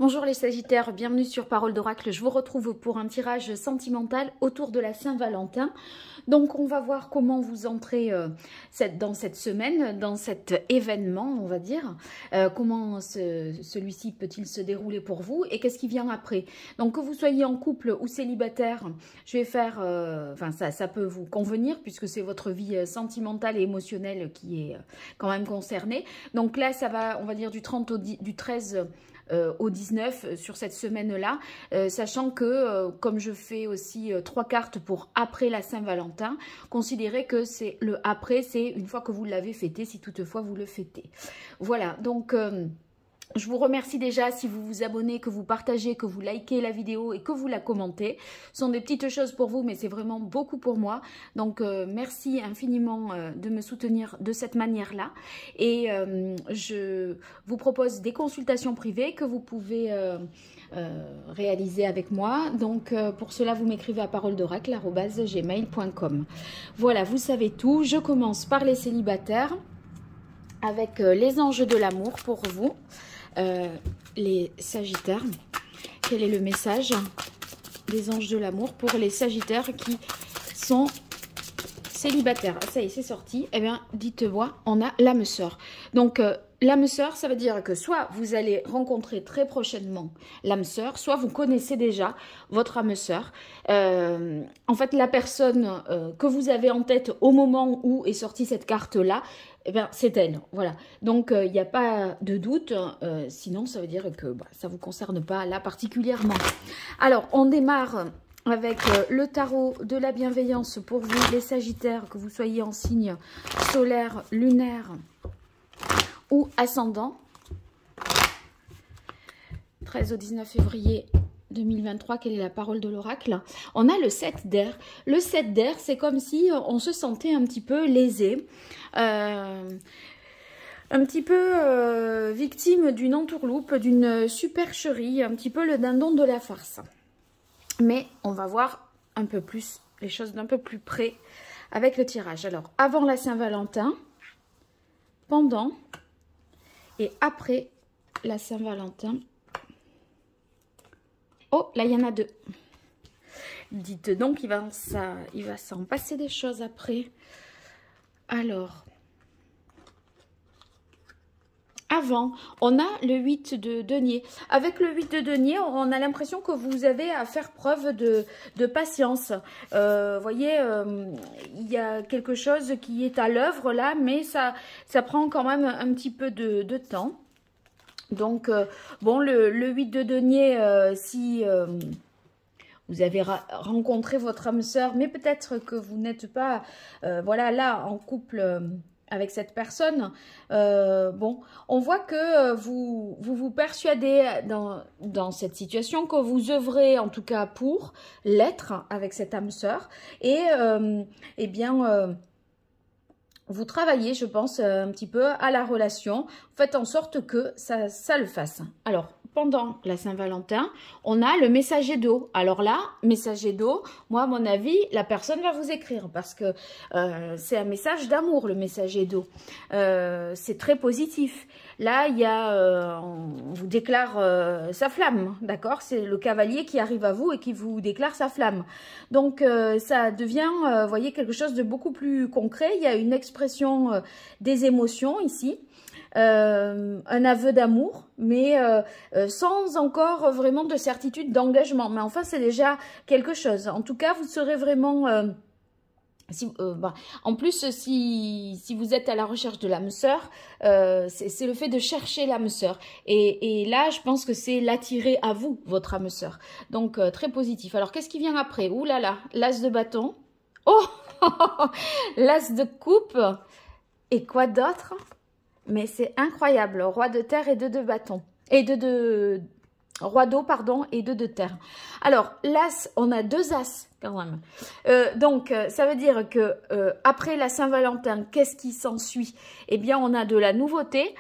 Bonjour les Sagittaires, bienvenue sur Parole d'Oracle. Je vous retrouve pour un tirage sentimental autour de la Saint-Valentin. Donc on va voir comment vous entrez dans cette semaine, dans cet événement, on va dire. Comment celui-ci peut-il se dérouler pour vous et qu'est-ce qui vient après. Donc que vous soyez en couple ou célibataire, je vais faire, ça peut vous convenir puisque c'est votre vie sentimentale et émotionnelle qui est quand même concernée. Donc là ça va, on va dire du 13 au 19 sur cette semaine-là, sachant que comme je fais aussi 3 cartes pour après la Saint-Valentin, considérez que c'est le après, c'est une fois que vous l'avez fêté, si toutefois vous le fêtez. Voilà, donc je vous remercie déjà si vous vous abonnez, que vous partagez, que vous likez la vidéo et que vous la commentez. Ce sont des petites choses pour vous, mais c'est vraiment beaucoup pour moi. Donc, merci infiniment de me soutenir de cette manière-là. Et je vous propose des consultations privées que vous pouvez réaliser avec moi. Donc, pour cela, vous m'écrivez à paroledoracle@gmail.com. Voilà, vous savez tout. Je commence par les célibataires avec les anges de l'amour pour vous. Les Sagittaires, quel est le message des anges de l'amour pour les Sagittaires qui sont célibataires? Ça y est, c'est sorti. Eh bien, dites-moi, on a l'âme sœur. Donc, l'âme sœur, ça veut dire que soit vous allez rencontrer très prochainement l'âme sœur, soit vous connaissez déjà votre âme sœur. En fait, la personne que vous avez en tête au moment où est sortie cette carte-là, eh bien, c'est elle, voilà. Donc, il n'y a pas de doute, sinon ça veut dire que ça ne vous concerne pas là particulièrement. Alors, on démarre avec le tarot de la bienveillance pour vous, les Sagittaires, que vous soyez en signe solaire, lunaire ou ascendant. 13 au 19 février 2023, quelle est la parole de l'oracle? On a le 7 d'air. Le 7 d'air, c'est comme si on se sentait un petit peu lésé, un petit peu victime d'une entourloupe, d'une supercherie, un petit peu le dindon de la farce. Mais on va voir un peu plus, les choses d'un peu plus près avec le tirage. Alors, avant la Saint-Valentin, pendant et après la Saint-Valentin. Oh, là, il y en a deux. Dites donc, il va s'en passer des choses après. Alors, avant, on a le 8 de denier. Avec le 8 de denier, on a l'impression que vous avez à faire preuve de patience. Voyez, il y a quelque chose qui est à l'œuvre là, mais ça prend quand même un petit peu de temps. Donc, bon, le 8 de denier, si vous avez rencontré votre âme sœur, mais peut-être que vous n'êtes pas, voilà, là, en couple avec cette personne, bon, on voit que vous persuadez dans cette situation, que vous œuvrez en tout cas pour l'être avec cette âme sœur, et eh bien... vous travaillez, je pense, un petit peu à la relation. Faites en sorte que ça le fasse. Alors, pendant la Saint-Valentin, on a le messager d'eau. Alors là, messager d'eau, moi, à mon avis, la personne va vous écrire parce que c'est un message d'amour, le messager d'eau. C'est très positif. Là, il y a, on vous déclare sa flamme, d'accord? C'est le cavalier qui arrive à vous et qui vous déclare sa flamme. Donc, ça devient, vous voyez, quelque chose de beaucoup plus concret. Il y a une expression des émotions ici. Un aveu d'amour, mais sans encore vraiment de certitude d'engagement. Mais enfin, c'est déjà quelque chose. En tout cas, vous serez vraiment... en plus, si vous êtes à la recherche de l'âme sœur, c'est le fait de chercher l'âme sœur. Et là, je pense que c'est l'attirer à vous, votre âme sœur. Donc, très positif. Alors, qu'est-ce qui vient après? Ouh là là, l'as de bâton. Oh l'as de coupe. Et quoi d'autre? Mais c'est incroyable, roi de terre et de bâton. Et roi d'eau, pardon, et de terre. Alors, l'as, on a deux as quand même. Donc, ça veut dire que après la Saint-Valentin, qu'est-ce qui s'ensuit? Eh bien, on a de la nouveauté,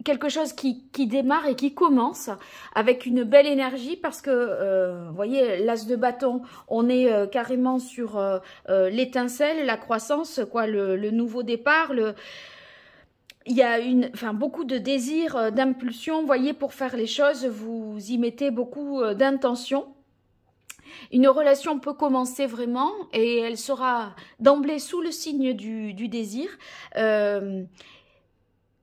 quelque chose qui démarre et qui commence avec une belle énergie parce que, vous voyez, l'as de bâton, on est carrément sur l'étincelle, la croissance, quoi, le nouveau départ, il y a beaucoup de désir, d'impulsion, vous voyez, pour faire les choses, vous y mettez beaucoup d'intention. Une relation peut commencer vraiment et elle sera d'emblée sous le signe du désir.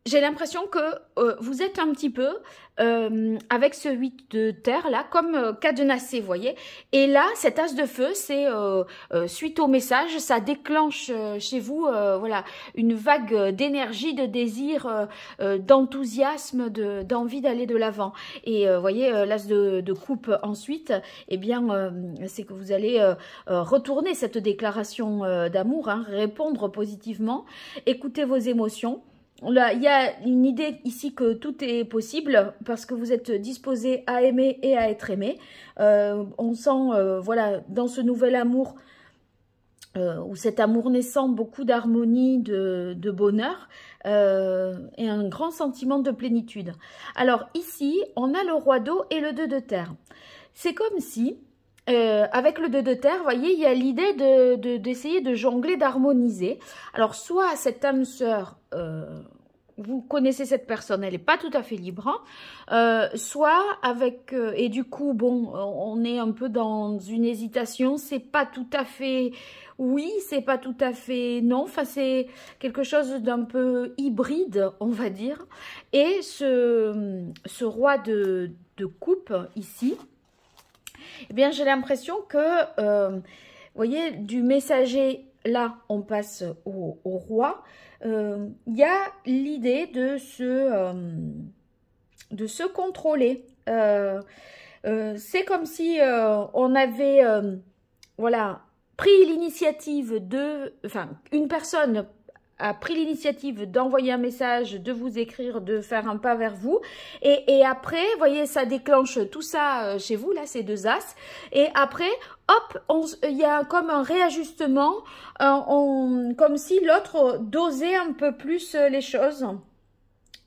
J'ai l'impression que vous êtes un petit peu avec ce 8 de terre là, comme cadenassé, vous voyez. Et là, cet as de feu, c'est suite au message, ça déclenche chez vous voilà, une vague d'énergie, de désir, d'enthousiasme, d'envie d'aller de l'avant. Et vous voyez, l'as de coupe ensuite, eh bien, c'est que vous allez retourner cette déclaration d'amour, hein, répondre positivement, écouter vos émotions. Là, il y a une idée ici que tout est possible parce que vous êtes disposé à aimer et à être aimé. On sent, voilà, dans ce nouvel amour, ou cet amour naissant, beaucoup d'harmonie, de bonheur et un grand sentiment de plénitude. Alors ici, on a le roi d'eau et le 2 de terre. C'est comme si... avec le 2 de terre, vous voyez, il y a l'idée d'essayer de jongler, d'harmoniser. Alors, soit cette âme sœur, vous connaissez cette personne, elle n'est pas tout à fait libre, hein, soit avec, et du coup, bon, on est un peu dans une hésitation, c'est pas tout à fait oui, c'est pas tout à fait non, enfin, c'est quelque chose d'un peu hybride, on va dire. Et ce roi de coupe, ici, eh bien, j'ai l'impression que, vous voyez, du messager, là, on passe au roi. Il y a l'idée de se contrôler. C'est comme si on avait, voilà, pris l'initiative enfin, une personne a pris l'initiative d'envoyer un message, de vous écrire, de faire un pas vers vous. Et après, vous voyez, ça déclenche tout ça chez vous, là, ces 2 as. Et après, hop, il y a comme un réajustement, comme si l'autre dosait un peu plus les choses,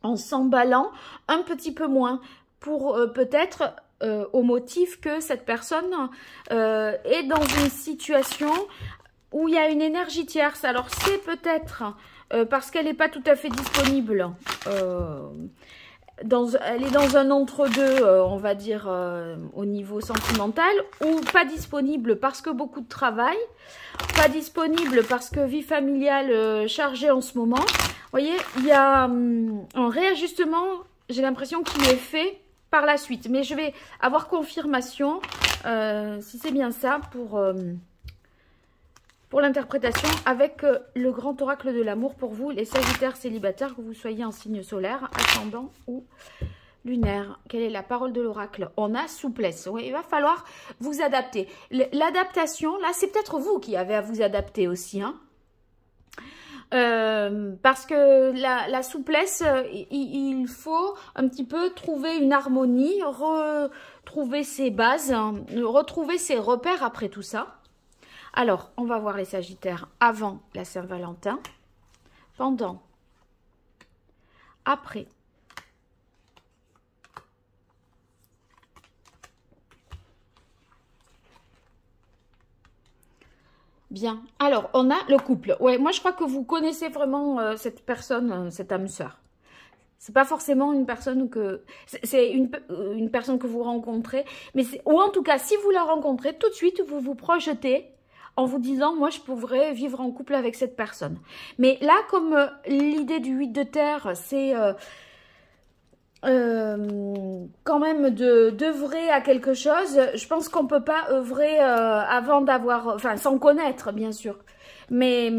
en s'emballant un petit peu moins, pour peut-être... au motif que cette personne est dans une situation où il y a une énergie tierce. Alors, c'est peut-être parce qu'elle n'est pas tout à fait disponible. Elle est dans un entre-deux, on va dire, au niveau sentimental, ou pas disponible parce que beaucoup de travail, pas disponible parce que vie familiale chargée en ce moment. Vous voyez, il y a un réajustement, j'ai l'impression qu'il est fait par la suite. Mais je vais avoir confirmation, si c'est bien ça, pour l'interprétation avec le grand oracle de l'amour pour vous, les sagittaires célibataires, que vous soyez en signe solaire, ascendant ou lunaire. Quelle est la parole de l'oracle? On a souplesse. Oui, il va falloir vous adapter. L'adaptation, là, c'est peut-être vous qui avez à vous adapter aussi, hein. Parce que la souplesse, il faut un petit peu trouver une harmonie, retrouver ses bases, retrouver ses repères après tout ça. Alors, on va voir les Sagittaires avant la Saint-Valentin, pendant, après. Bien. Alors, on a le couple. Ouais, moi, je crois que vous connaissez vraiment cette personne, cette âme sœur. C'est pas forcément une personne que... C'est une personne que vous rencontrez. Mais ou en tout cas, si vous la rencontrez, tout de suite, vous vous projetez en vous disant, moi, je pourrais vivre en couple avec cette personne. Mais là, comme l'idée du 8 de terre, c'est quand même d'œuvrer à quelque chose, je pense qu'on ne peut pas œuvrer avant d'avoir... Enfin, sans connaître, bien sûr. Mais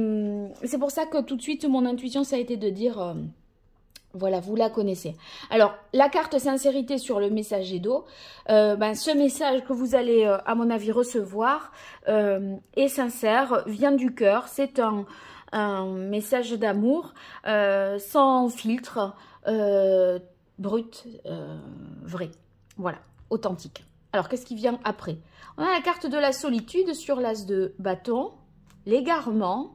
c'est pour ça que tout de suite, mon intuition, ça a été de dire... Voilà, vous la connaissez. Alors, la carte sincérité sur le messager d'eau, ce message que vous allez, à mon avis, recevoir est sincère, vient du cœur. C'est un message d'amour sans filtre, brut, vrai. Voilà, authentique. Alors, qu'est-ce qui vient après? On a la carte de la solitude sur l'as de bâton, l'égarement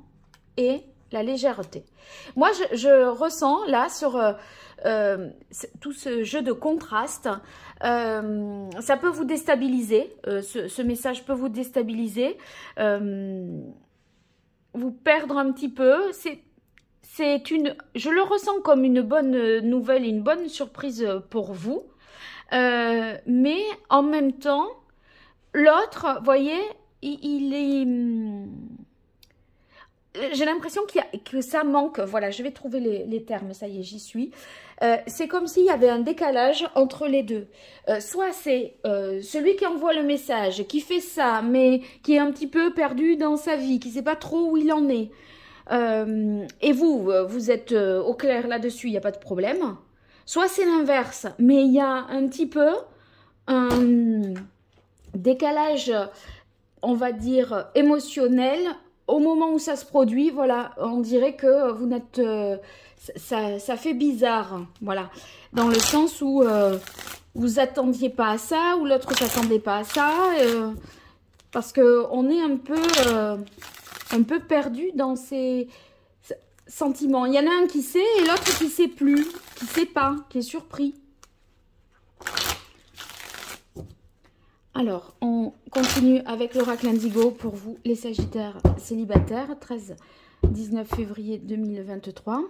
et... la légèreté. Moi, je ressens là sur tout ce jeu de contraste, ça peut vous déstabiliser, ce message peut vous déstabiliser, vous perdre un petit peu. je le ressens comme une bonne nouvelle, une bonne surprise pour vous. Mais en même temps, l'autre, voyez, il est... J'ai l'impression que ça manque. Voilà, je vais trouver les termes. Ça y est, j'y suis. C'est comme s'il y avait un décalage entre les deux. Soit c'est celui qui envoie le message, qui fait ça, mais qui est un petit peu perdu dans sa vie, qui ne sait pas trop où il en est. Et vous êtes au clair là-dessus, il n'y a pas de problème. Soit c'est l'inverse, mais il y a un petit peu un décalage, on va dire, émotionnel. Au moment où ça se produit, voilà, on dirait que vous n'êtes... ça fait bizarre, voilà. Dans le sens où vous attendiez pas à ça, ou l'autre s'attendait pas à ça. Parce qu'on est un peu perdu dans ces sentiments. Il y en a un qui sait et l'autre qui sait plus, qui sait pas, qui est surpris. Alors, on continue avec l'oracle Indigo pour vous, les Sagittaires célibataires, 13-19 février 2023.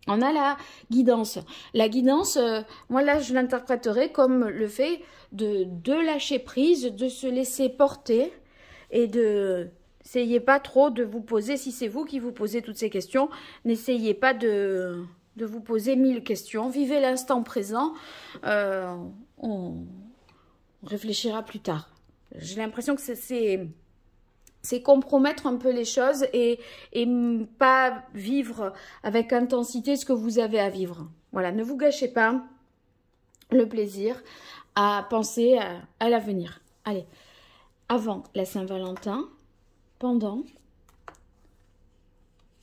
On a la guidance. La guidance, moi là, je l'interpréterai comme le fait de lâcher prise, de se laisser porter et de... N'essayez pas trop de vous poser, si c'est vous qui vous posez toutes ces questions, n'essayez pas de vous poser 1000 questions. Vivez l'instant présent. On réfléchira plus tard. J'ai l'impression que c'est compromettre un peu les choses et pas vivre avec intensité ce que vous avez à vivre. Voilà, ne vous gâchez pas le plaisir à penser à l'avenir. Allez, avant la Saint-Valentin, pendant,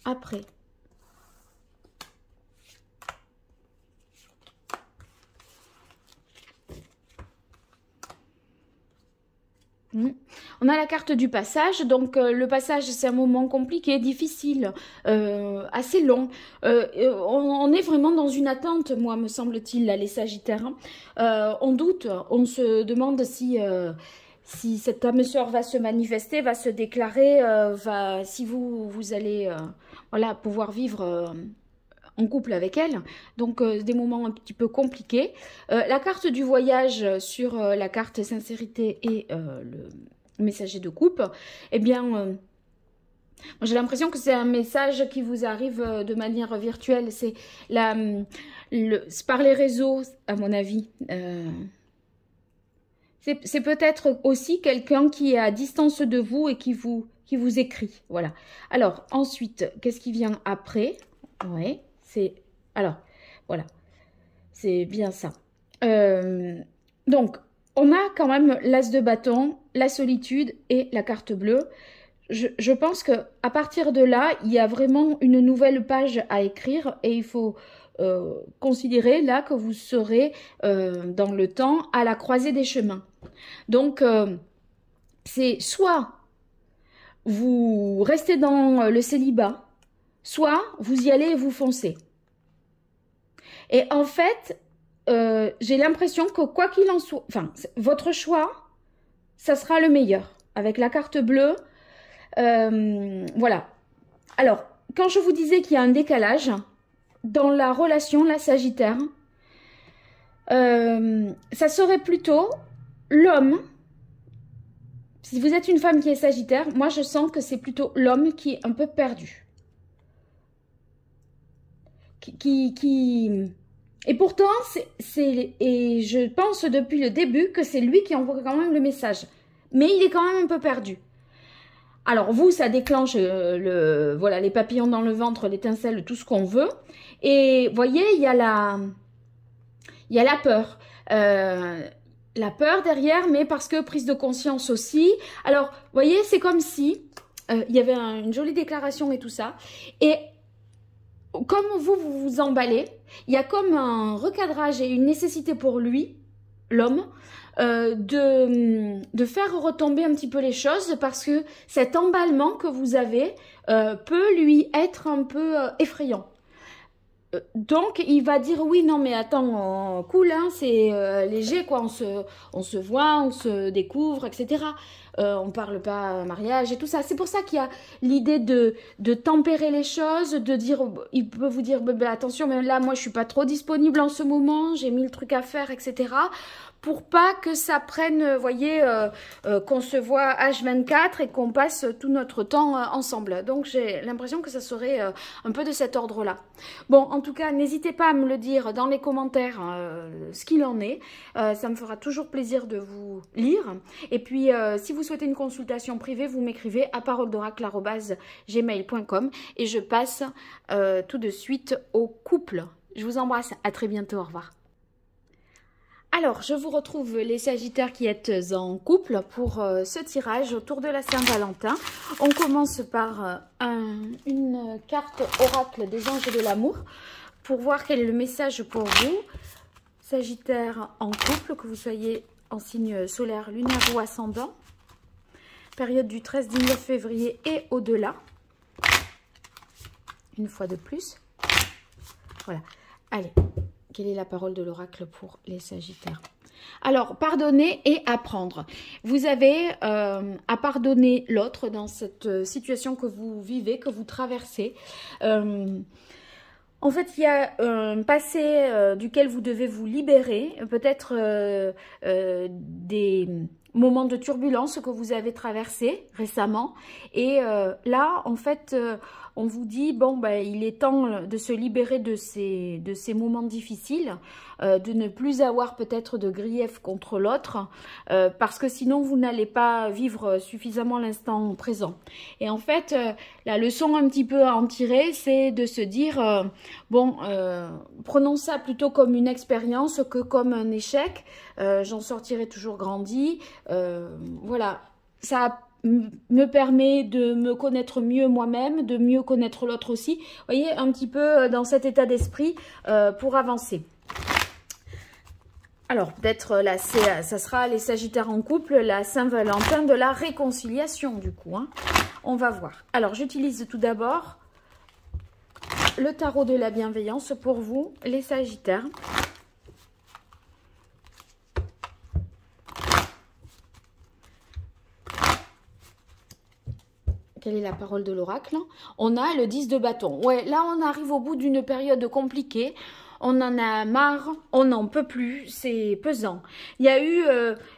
après. On a la carte du passage, donc le passage c'est un moment compliqué, difficile, assez long. On est vraiment dans une attente, moi me semble-t-il, là les Sagittaires. On doute, on se demande si cette âme sœur va se manifester, va se déclarer, si vous allez voilà, pouvoir vivre en couple avec elle, donc des moments un petit peu compliqués. La carte du voyage sur la carte sincérité et le messager de coupe, eh bien, j'ai l'impression que c'est un message qui vous arrive de manière virtuelle, c'est par les réseaux, à mon avis. C'est peut-être aussi quelqu'un qui est à distance de vous et qui vous écrit, voilà. Alors, ensuite, qu'est-ce qui vient après? Ouais. Alors, voilà, c'est bien ça. Donc, on a quand même l'as de bâton, la solitude et la carte bleue. Je pense qu'à partir de là, il y a vraiment une nouvelle page à écrire et il faut considérer là que vous serez dans le temps à la croisée des chemins. Donc, c'est soit vous restez dans le célibat, soit vous y allez et vous foncez. Et en fait, j'ai l'impression que quoi qu'il en soit, enfin, votre choix, ça sera le meilleur. Avec la carte bleue, voilà. Alors, quand je vous disais qu'il y a un décalage dans la relation, la Sagittaire, ça serait plutôt l'homme. Si vous êtes une femme qui est Sagittaire, moi je sens que c'est plutôt l'homme qui est un peu perdu. Et pourtant, et je pense depuis le début que c'est lui qui envoie quand même le message. Mais il est quand même un peu perdu. Alors vous, ça déclenche voilà, les papillons dans le ventre, l'étincelle, tout ce qu'on veut. Et vous voyez, il y a la peur. La peur derrière, mais parce que prise de conscience aussi. Alors, vous voyez, c'est comme si il y avait une jolie déclaration et tout ça. Et comme vous vous emballez, il y a comme un recadrage et une nécessité pour lui, l'homme, de faire retomber un petit peu les choses parce que cet emballement que vous avez peut lui être un peu effrayant. Donc, il va dire, oui, non, mais attends, cool, hein, c'est léger, quoi, on se voit, on se découvre, etc. On parle pas mariage et tout ça. C'est pour ça qu'il y a l'idée de tempérer les choses, de dire, il peut vous dire, bah, attention, mais là, moi, je suis pas trop disponible en ce moment, j'ai 1000 trucs à faire, etc. Pour pas que ça prenne, vous voyez, qu'on se voit H24 et qu'on passe tout notre temps ensemble. Donc, j'ai l'impression que ça serait un peu de cet ordre-là. Bon, en tout cas, n'hésitez pas à me le dire dans les commentaires ce qu'il en est. Ça me fera toujours plaisir de vous lire. Et puis, si vous souhaitez une consultation privée, vous m'écrivez à paroledoracle@gmail.com et je passe tout de suite au couple. Je vous embrasse. À très bientôt. Au revoir. Alors, je vous retrouve les Sagittaires qui êtes en couple pour ce tirage autour de la Saint-Valentin. On commence par une carte oracle des anges de l'amour pour voir quel est le message pour vous. Sagittaire en couple, que vous soyez en signe solaire, lunaire ou ascendant. Période du 13-19 février et au-delà. Une fois de plus. Voilà. Allez. Quelle est la parole de l'oracle pour les Sagittaires? Alors, pardonner et apprendre. Vous avez à pardonner l'autre dans cette situation que vous vivez, que vous traversez. En fait, il y a un passé duquel vous devez vous libérer. Peut-être des moments de turbulence que vous avez traversés récemment. Et là, en fait, on vous dit, bon, ben, il est temps de se libérer de ces moments difficiles, de ne plus avoir peut-être de grief contre l'autre, parce que sinon, vous n'allez pas vivre suffisamment l'instant présent. Et en fait, la leçon un petit peu à en tirer, c'est de se dire, bon, prenons ça plutôt comme une expérience que comme un échec. J'en sortirai toujours grandi. Voilà, ça me permet de me connaître mieux moi-même, de mieux connaître l'autre aussi. Vous voyez, un petit peu dans cet état d'esprit pour avancer. Alors, peut-être là, ça sera les Sagittaires en couple, la Saint-Valentin de la réconciliation, du coup. Hein. On va voir. Alors, j'utilise tout d'abord le tarot de la bienveillance pour vous, les Sagittaires. Quelle est la parole de l'oracle? On a le 10 de bâton. Ouais, là, on arrive au bout d'une période compliquée. On en a marre, on n'en peut plus, c'est pesant. Il y a eu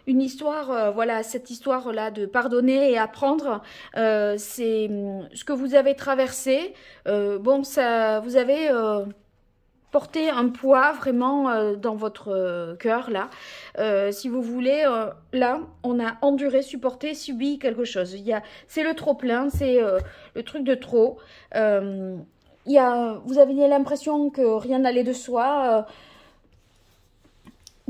une histoire, voilà, cette histoire-là de pardonner et apprendre, c'est ce que vous avez traversé. Bon, ça, vous avez porté un poids vraiment dans votre cœur, là. Si vous voulez, là, on a enduré, supporté, subi quelque chose. C'est le trop-plein, c'est le truc de trop. Vous aviez l'impression que rien n'allait de soi,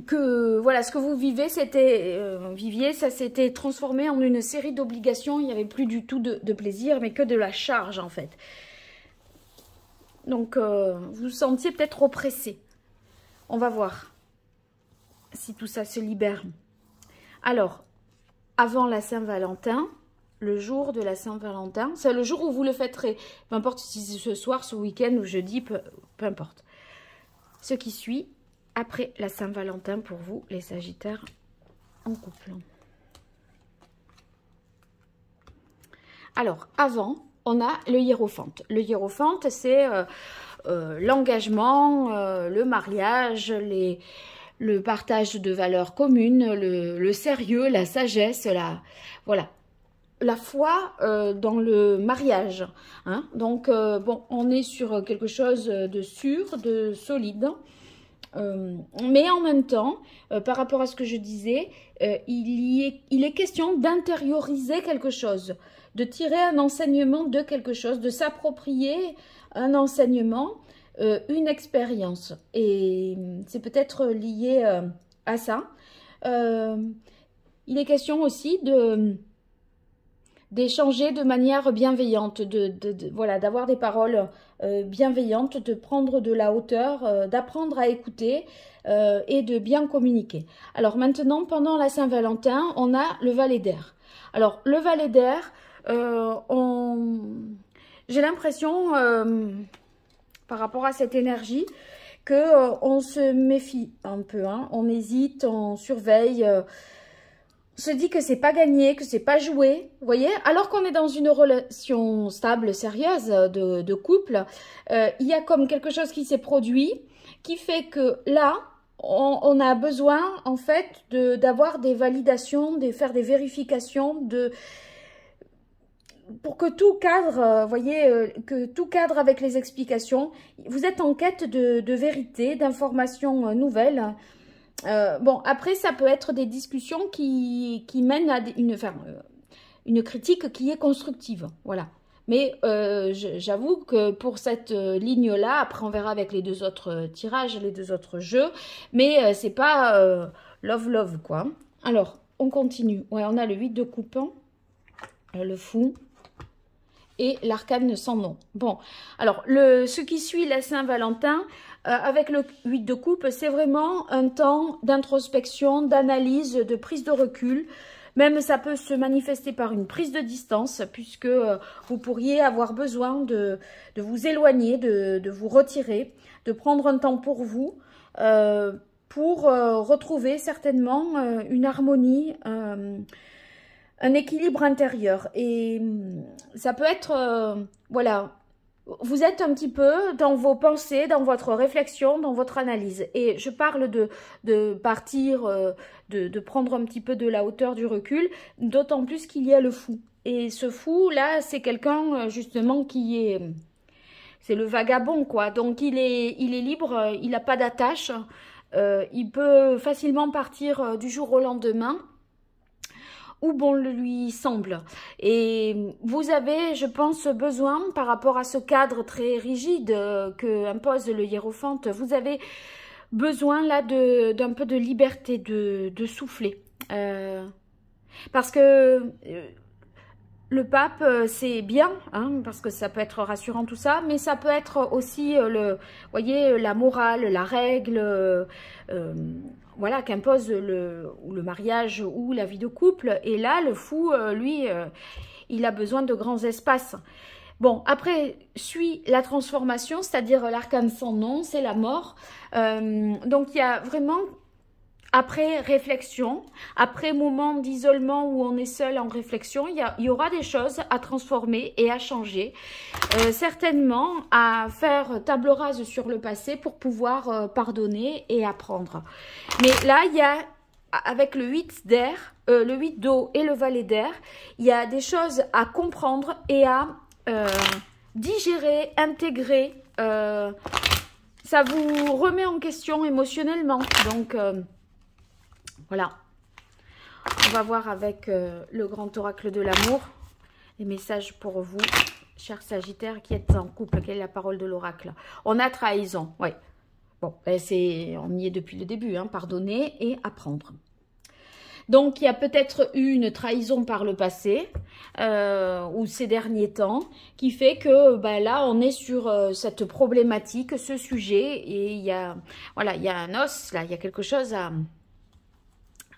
que voilà, ce que vous vivez, ça s'était transformé en une série d'obligations. Il n'y avait plus du tout de plaisir, mais que de la charge en fait. Donc, vous vous sentiez peut-être oppressé. On va voir si tout ça se libère. Alors, avant la Saint-Valentin, le jour de la Saint-Valentin, c'est le jour où vous le fêterez. Peu importe si c'est ce soir, ce week-end ou jeudi, peu importe. Ce qui suit après la Saint-Valentin pour vous, les Sagittaires en couple. Alors, avant, on a le hiérophante. Le hiérophante, c'est l'engagement, le mariage, le partage de valeurs communes, le sérieux, la sagesse, voilà. La foi dans le mariage. Hein. Donc, bon, on est sur quelque chose de sûr, de solide. Mais en même temps, par rapport à ce que je disais, il est question d'intérioriser quelque chose, de tirer un enseignement de quelque chose, de s'approprier un enseignement, une expérience. Et c'est peut-être lié à ça. Il est question aussi d'échanger de manière bienveillante, voilà, d'avoir des paroles bienveillantes, de prendre de la hauteur, d'apprendre à écouter et de bien communiquer. Alors maintenant, pendant la Saint-Valentin, on a le Valet d'air. Alors, le Valet d'air, j'ai l'impression par rapport à cette énergie, que on se méfie un peu, hein. On hésite, on surveille, on se dit que c'est pas gagné, que c'est pas joué, vous voyez. Alors qu'on est dans une relation stable, sérieuse, de couple, il y a comme quelque chose qui s'est produit, qui fait que là, on a besoin en fait d'avoir des validations, de faire des vérifications, pour que tout cadre, voyez, que tout cadre avec les explications. Vous êtes en quête de vérité, d'informations nouvelles. Bon, après, ça peut être des discussions qui mènent à une critique qui est constructive, voilà. Mais j'avoue que pour cette ligne-là, après on verra avec les deux autres tirages, les deux autres jeux, mais c'est pas love, quoi. Alors, on continue. Ouais, on a le 8 de coupe, le fou, et l'arcane sans nom. Bon, alors, ce qui suit la Saint-Valentin, avec le 8 de coupe, c'est vraiment un temps d'introspection, d'analyse, de prise de recul. Même ça peut se manifester par une prise de distance, puisque vous pourriez avoir besoin de vous éloigner, de vous retirer, de prendre un temps pour vous, pour retrouver certainement une harmonie, un équilibre intérieur. Et ça peut être, voilà, vous êtes un petit peu dans vos pensées, dans votre réflexion, dans votre analyse. Et je parle de partir, de prendre un petit peu de la hauteur, du recul, d'autant plus qu'il y a le fou. Et ce fou, là, c'est quelqu'un, justement, qui est... C'est le vagabond, quoi. Donc, il est libre, il n'a pas d'attache. Il peut facilement partir du jour au lendemain, où bon lui semble. Et vous avez, je pense, besoin, par rapport à ce cadre très rigide que impose le hiérophante, vous avez besoin là d'un peu de liberté, de souffler. Parce que le pape, c'est bien, hein, parce que ça peut être rassurant tout ça, mais ça peut être aussi, voyez, la morale, la règle, voilà, qu'impose le mariage ou la vie de couple. Et là, le fou, lui, il a besoin de grands espaces. Bon, après, suit la transformation, c'est-à-dire l'arcane sans nom, c'est la mort. Donc, il y a vraiment... Après réflexion, après moment d'isolement où on est seul en réflexion, il y aura des choses à transformer et à changer. Certainement à faire table rase sur le passé pour pouvoir pardonner et apprendre. Mais là, il y a, avec le 8 d'air, le 8 d'eau et le valet d'air, il y a des choses à comprendre et à digérer, intégrer. Ça vous remet en question émotionnellement. Donc... voilà, on va voir avec le grand oracle de l'amour, les messages pour vous, chers Sagittaires qui êtes en couple. Quelle est la parole de l'oracle? On a trahison, oui. Bon, ben on y est depuis le début, hein, pardonner et apprendre. Donc, il y a peut-être eu une trahison par le passé, ou ces derniers temps, qui fait que ben, là, on est sur cette problématique, ce sujet, et il y a, voilà, il y a un os, là, il y a quelque chose à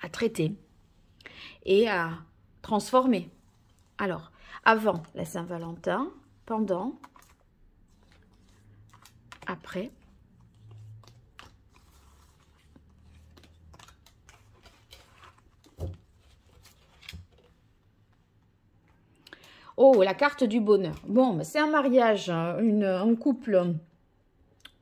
traiter et à transformer. Alors, avant la Saint-Valentin, pendant, après. Oh, la carte du bonheur. Bon, c'est un mariage, un couple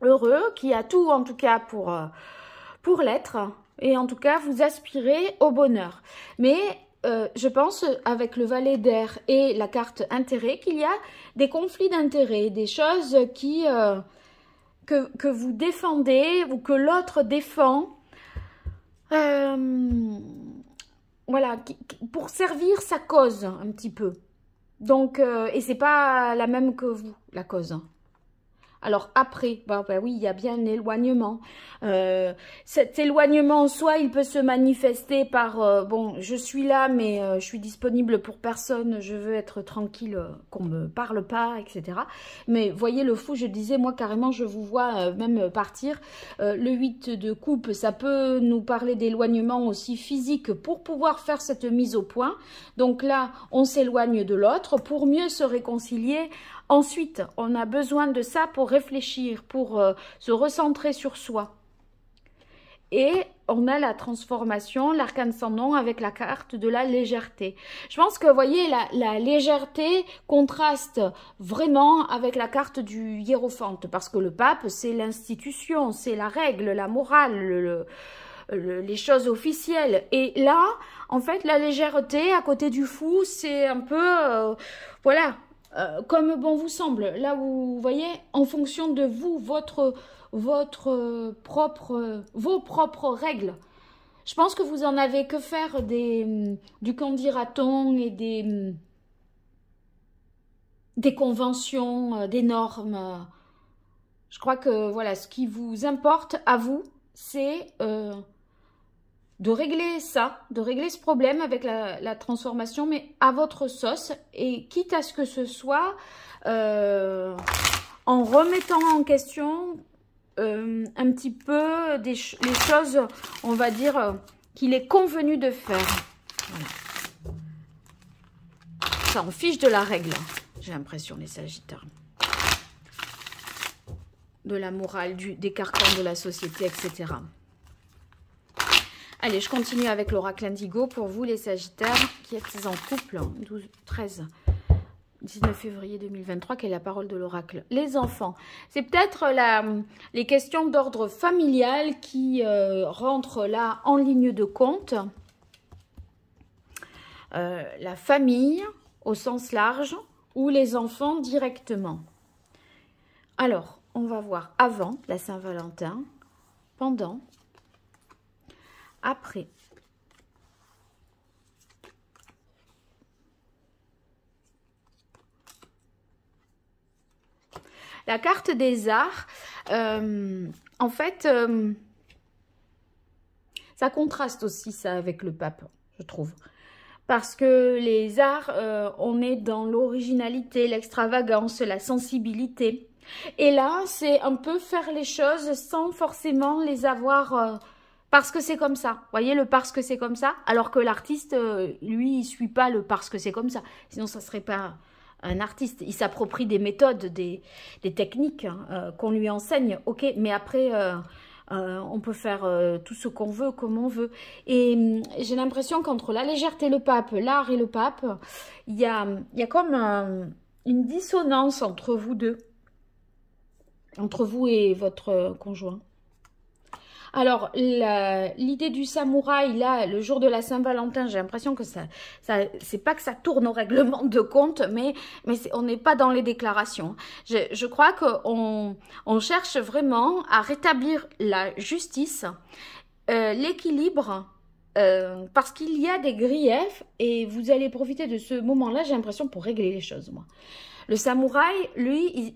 heureux qui a tout, en tout cas, pour l'être. Et en tout cas, vous aspirez au bonheur. Mais je pense, avec le valet d'air et la carte intérêt, qu'il y a des conflits d'intérêts, des choses que vous défendez ou que l'autre défend. Voilà, pour servir sa cause un petit peu. Donc, et c'est pas la même que vous, la cause. Alors après, bah oui, il y a bien un éloignement. Cet éloignement, soit il peut se manifester par, bon, je suis là, mais je suis disponible pour personne, je veux être tranquille, qu'on me parle pas, etc. Mais voyez, le fou, je disais, moi carrément, je vous vois même partir. Le 8 de coupe, ça peut nous parler d'éloignement aussi physique pour pouvoir faire cette mise au point. Donc là, on s'éloigne de l'autre pour mieux se réconcilier Ensuite, on a besoin de ça pour réfléchir, pour se recentrer sur soi. Et on a la transformation, l'arcane sans nom avec la carte de la légèreté. Je pense que, vous voyez, la légèreté contraste vraiment avec la carte du hiérophante. Parce que le pape, c'est l'institution, c'est la règle, la morale, les choses officielles. Et là, en fait, la légèreté à côté du fou, c'est un peu, voilà, comme bon vous semble. Là, vous voyez, en fonction de vous, vos propres règles. Je pense que vous en avez que faire du qu'en dira-t-on et des conventions, des normes. Je crois que voilà, ce qui vous importe à vous, c'est de régler ça, de régler ce problème avec la transformation, mais à votre sauce, et quitte à ce que ce soit en remettant en question un petit peu les choses, on va dire, qu'il est convenu de faire. Voilà. Ça en fiche de la règle, j'ai l'impression, les Sagittaires. De la morale, des carcans de la société, etc. Allez, je continue avec l'oracle Indigo pour vous, les Sagittaires, qui êtes en couple, 19 février 2023, quelle est la parole de l'oracle? Les enfants. C'est peut-être les questions d'ordre familial qui rentrent là en ligne de compte. La famille au sens large ou les enfants directement. Alors, on va voir avant la Saint-Valentin, pendant, après. La carte des arts, en fait, ça contraste aussi ça avec le pape, je trouve. Parce que les arts, on est dans l'originalité, l'extravagance, la sensibilité. Et là, c'est un peu faire les choses sans forcément les avoir parce que c'est comme ça. Vous voyez, le parce que c'est comme ça, alors que l'artiste, lui, il suit pas le parce que c'est comme ça. Sinon, ça serait pas un artiste. Il s'approprie des méthodes, des techniques qu'on lui enseigne. Ok, mais après, on peut faire tout ce qu'on veut, comme on veut. Et j'ai l'impression qu'entre la légèreté et le pape, l'art et le pape, il y a comme une dissonance entre vous deux. Entre vous et votre conjoint. Alors, l'idée du samouraï, là, le jour de la Saint-Valentin, j'ai l'impression que c'est pas que ça tourne au règlement de compte, mais on n'est pas dans les déclarations. Je crois qu'on cherche vraiment à rétablir la justice, l'équilibre, parce qu'il y a des griefs et vous allez profiter de ce moment-là, j'ai l'impression, pour régler les choses, moi. Le samouraï, lui,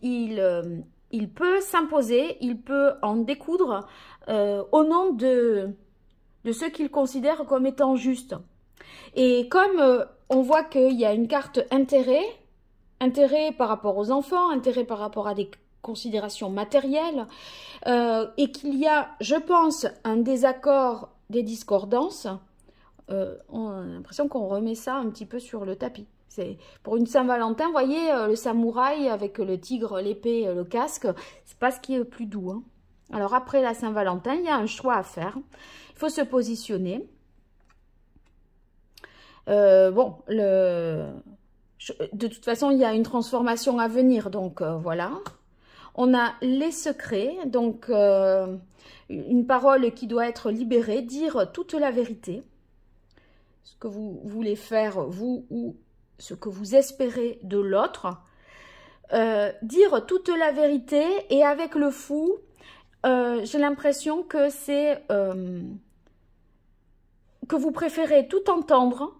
il peut s'imposer, il peut en découdre au nom de ce qu'il considère comme étant juste. Et comme on voit qu'il y a une carte intérêt par rapport aux enfants, intérêt par rapport à des considérations matérielles, et qu'il y a, je pense, un désaccord, des discordances, on a l'impression qu'on remet ça un petit peu sur le tapis. Pour une Saint-Valentin, vous voyez, le samouraï avec le tigre, l'épée, le casque, c'est pas ce qui est le plus doux. Hein. Alors après la Saint-Valentin, il y a un choix à faire. Il faut se positionner. Bon, de toute façon, il y a une transformation à venir, donc voilà. On a les secrets, donc une parole qui doit être libérée, dire toute la vérité. Ce que vous voulez faire, vous ou ce que vous espérez de l'autre, dire toute la vérité, et avec le fou, j'ai l'impression que c'est que vous préférez tout entendre,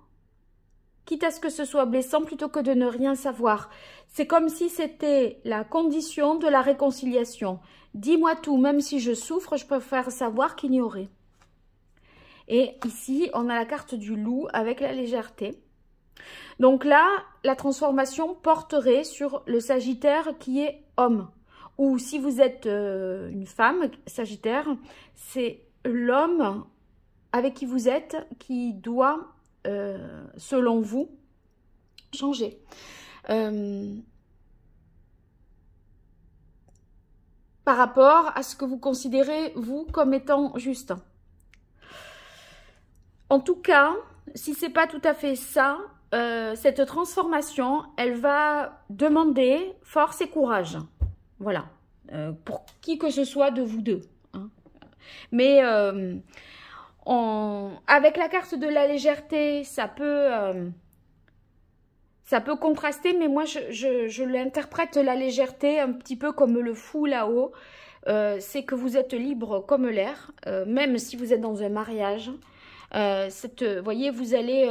quitte à ce que ce soit blessant, plutôt que de ne rien savoir. C'est comme si c'était la condition de la réconciliation. Dis-moi tout, même si je souffre, je préfère savoir qu'ignorer. Et ici, on a la carte du loup avec la légèreté. Donc là, la transformation porterait sur le Sagittaire qui est homme. Ou si vous êtes une femme, Sagittaire, c'est l'homme avec qui vous êtes qui doit, selon vous, changer. par rapport à ce que vous considérez, vous, comme étant juste. En tout cas, si ce n'est pas tout à fait ça, cette transformation, elle va demander force et courage. Voilà. Pour qui que ce soit de vous deux. Hein. Mais avec la carte de la légèreté, ça peut contraster, mais moi, je l'interprète la légèreté un petit peu comme le fou là-haut. C'est que vous êtes libre comme l'air, même si vous êtes dans un mariage. Voyez, vous allez,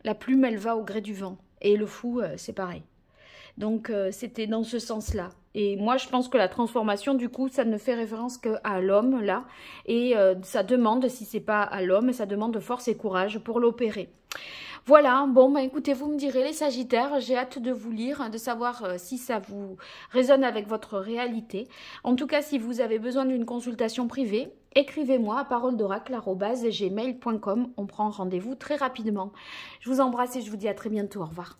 la plume, elle va au gré du vent. Et le fou, c'est pareil. Donc, c'était dans ce sens-là. Et moi, je pense que la transformation, du coup, ça ne fait référence qu'à l'homme, là. Et ça demande, si c'est pas à l'homme, ça demande force et courage pour l'opérer. Voilà, bon, bah écoutez, vous me direz, les Sagittaires, j'ai hâte de vous lire, de savoir si ça vous résonne avec votre réalité. En tout cas, si vous avez besoin d'une consultation privée, écrivez-moi à paroledoracle@gmail.com. On prend rendez-vous très rapidement. Je vous embrasse et je vous dis à très bientôt. Au revoir.